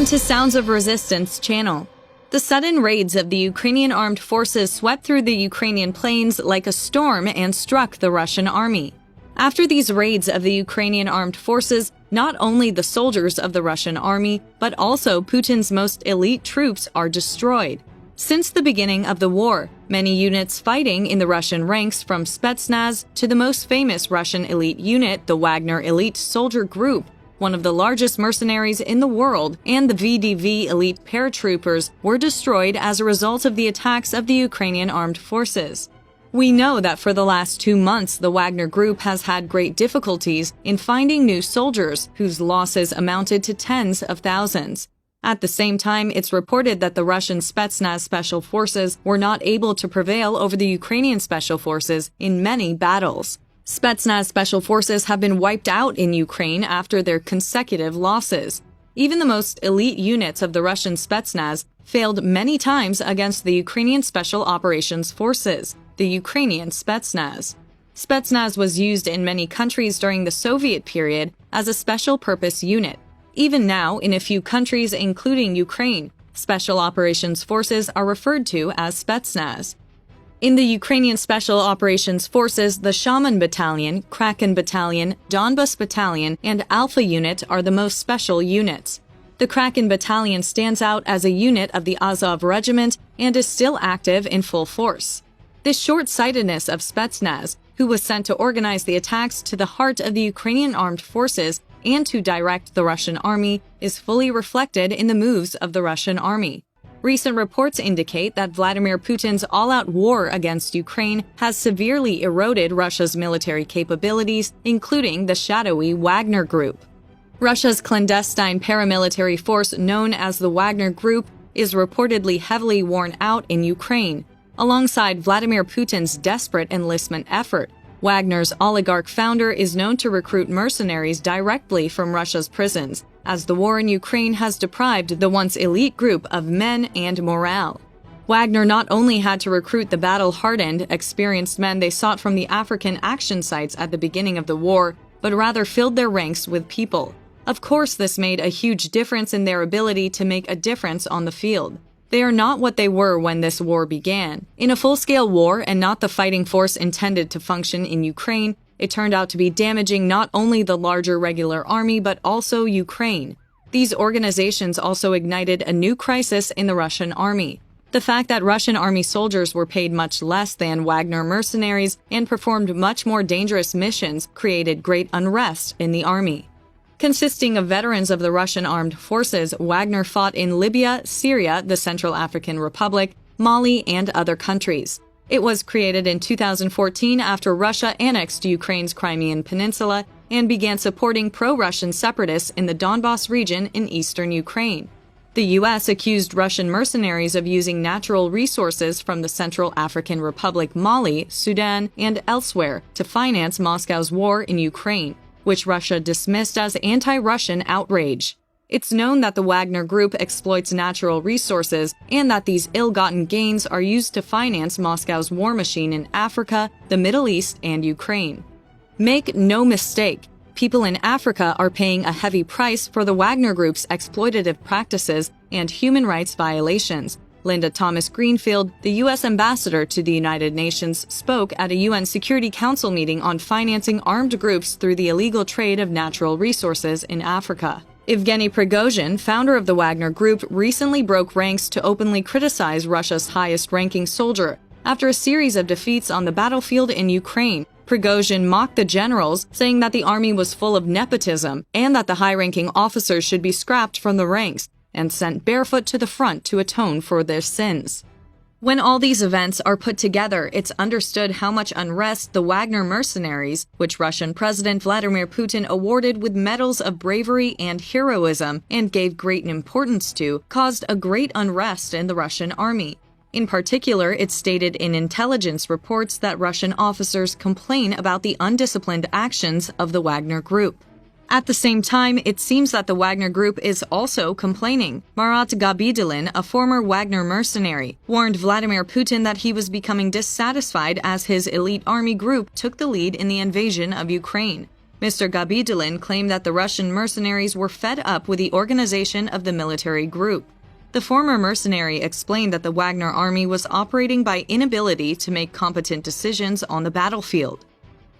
Welcome to Sounds of Resistance channel. The sudden raids of the Ukrainian armed forces swept through the Ukrainian plains like a storm and struck the Russian army. After these raids of the Ukrainian armed forces, not only the soldiers of the Russian army, but also Putin's most elite troops are destroyed. Since the beginning of the war, many units fighting in the Russian ranks, from Spetsnaz to the most famous Russian elite unit, the Wagner Elite Soldier Group, one of the largest mercenaries in the world, and the VDV elite paratroopers, were destroyed as a result of the attacks of the Ukrainian armed forces. We know that for the last 2 months, the Wagner Group has had great difficulties in finding new soldiers, whose losses amounted to tens of thousands. At the same time, it's reported that the Russian Spetsnaz special forces were not able to prevail over the Ukrainian special forces in many battles. Spetsnaz special forces have been wiped out in Ukraine after their consecutive losses. Even the most elite units of the Russian Spetsnaz failed many times against the Ukrainian Special Operations Forces, the Ukrainian Spetsnaz. Spetsnaz was used in many countries during the Soviet period as a special-purpose unit. Even now, in a few countries, including Ukraine, Special Operations Forces are referred to as Spetsnaz. In the Ukrainian Special Operations Forces, the Shaman Battalion, Kraken Battalion, Donbas Battalion, and Alpha Unit are the most special units. The Kraken Battalion stands out as a unit of the Azov Regiment and is still active in full force. This short-sightedness of Spetsnaz, who was sent to organize the attacks to the heart of the Ukrainian armed forces and to direct the Russian army, is fully reflected in the moves of the Russian army. Recent reports indicate that Vladimir Putin's all-out war against Ukraine has severely eroded Russia's military capabilities, including the shadowy Wagner Group. Russia's clandestine paramilitary force known as the Wagner Group is reportedly heavily worn out in Ukraine. Alongside Vladimir Putin's desperate enlistment effort, Wagner's oligarch founder is known to recruit mercenaries directly from Russia's prisons, as the war in Ukraine has deprived the once elite group of men and morale. Wagner not only had to recruit the battle-hardened, experienced men they sought from the African action sites at the beginning of the war, but rather filled their ranks with people. Of course, this made a huge difference in their ability to make a difference on the field. They are not what they were when this war began. In a full-scale war and not the fighting force intended to function in Ukraine, it turned out to be damaging not only the larger regular army but also Ukraine. These organizations also ignited a new crisis in the Russian army. The fact that Russian army soldiers were paid much less than Wagner mercenaries and performed much more dangerous missions created great unrest in the army. Consisting of veterans of the Russian armed forces, Wagner fought in Libya, Syria, the Central African Republic, Mali, and other countries. It was created in 2014 after Russia annexed Ukraine's Crimean Peninsula and began supporting pro-Russian separatists in the Donbas region in eastern Ukraine. The U.S. accused Russian mercenaries of using natural resources from the Central African Republic, Mali, Sudan, and elsewhere to finance Moscow's war in Ukraine, which Russia dismissed as anti-Russian outrage. It's known that the Wagner Group exploits natural resources and that these ill-gotten gains are used to finance Moscow's war machine in Africa, the Middle East, and Ukraine. Make no mistake, people in Africa are paying a heavy price for the Wagner Group's exploitative practices and human rights violations. Linda Thomas-Greenfield, the U.S. ambassador to the United Nations, spoke at a UN Security Council meeting on financing armed groups through the illegal trade of natural resources in Africa. Evgeny Prigozhin, founder of the Wagner Group, recently broke ranks to openly criticize Russia's highest-ranking soldier. After a series of defeats on the battlefield in Ukraine, Prigozhin mocked the generals, saying that the army was full of nepotism and that the high-ranking officers should be scrapped from the ranks and sent barefoot to the front to atone for their sins. When all these events are put together, it's understood how much unrest the Wagner mercenaries, which Russian President Vladimir Putin awarded with medals of bravery and heroism and gave great importance to, caused a great unrest in the Russian army. In particular, it's stated in intelligence reports that Russian officers complain about the undisciplined actions of the Wagner Group. At the same time, it seems that the Wagner Group is also complaining. Marat Gabidulin, a former Wagner mercenary, warned Vladimir Putin that he was becoming dissatisfied as his elite army group took the lead in the invasion of Ukraine. Mr. Gabidulin claimed that the Russian mercenaries were fed up with the organization of the military group. The former mercenary explained that the Wagner army was operating by inability to make competent decisions on the battlefield.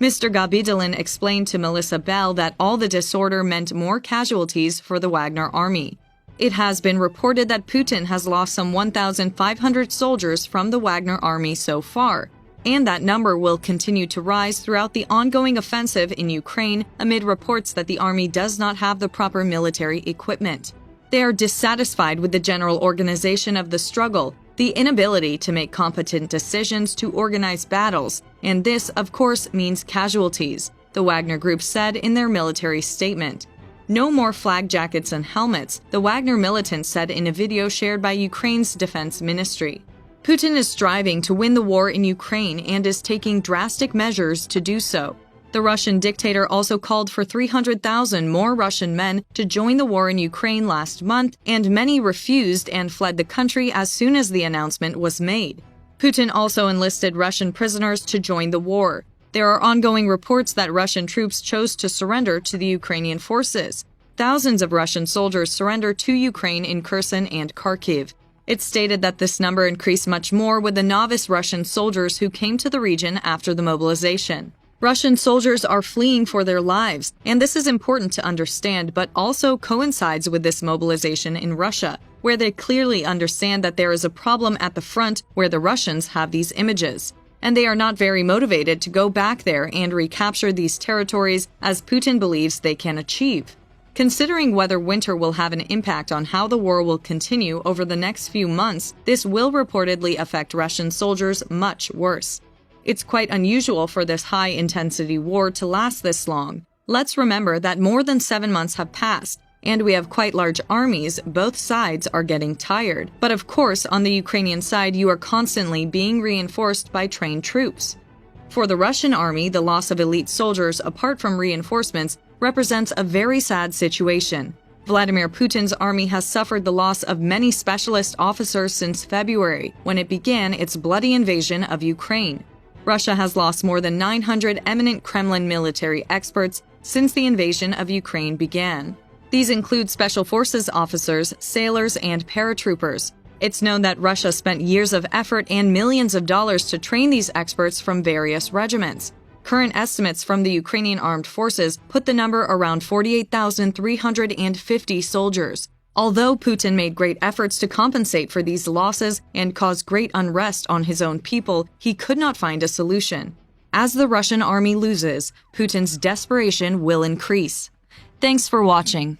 Mr. Gabidulin explained to Melissa Bell that all the disorder meant more casualties for the Wagner army. It has been reported that Putin has lost some 1,500 soldiers from the Wagner army so far, and that number will continue to rise throughout the ongoing offensive in Ukraine amid reports that the army does not have the proper military equipment. They are dissatisfied with the general organization of the struggle, the inability to make competent decisions to organize battles, and this, of course, means casualties, the Wagner Group said in their military statement. No more flag jackets and helmets, the Wagner militants said in a video shared by Ukraine's defense ministry. Putin is striving to win the war in Ukraine and is taking drastic measures to do so. The Russian dictator also called for 300,000 more Russian men to join the war in Ukraine last month, and many refused and fled the country as soon as the announcement was made. Putin also enlisted Russian prisoners to join the war. There are ongoing reports that Russian troops chose to surrender to the Ukrainian forces. Thousands of Russian soldiers surrendered to Ukraine in Kherson and Kharkiv. It's stated that this number increased much more with the novice Russian soldiers who came to the region after the mobilization. Russian soldiers are fleeing for their lives, and this is important to understand, but also coincides with this mobilization in Russia, where they clearly understand that there is a problem at the front where the Russians have these images. And they are not very motivated to go back there and recapture these territories as Putin believes they can achieve. Considering whether winter will have an impact on how the war will continue over the next few months, this will reportedly affect Russian soldiers much worse. It's quite unusual for this high-intensity war to last this long. Let's remember that more than 7 months have passed, and we have quite large armies. Both sides are getting tired. But of course, on the Ukrainian side, you are constantly being reinforced by trained troops. For the Russian army, the loss of elite soldiers, apart from reinforcements, represents a very sad situation. Vladimir Putin's army has suffered the loss of many specialist officers since February, when it began its bloody invasion of Ukraine. Russia has lost more than 900 eminent Kremlin military experts since the invasion of Ukraine began. These include special forces officers, sailors, and paratroopers. It's known that Russia spent years of effort and millions of dollars to train these experts from various regiments. Current estimates from the Ukrainian armed forces put the number around 48,350 soldiers. Although Putin made great efforts to compensate for these losses and caused great unrest on his own people, he could not find a solution. As the Russian army loses, Putin's desperation will increase. Thanks for watching.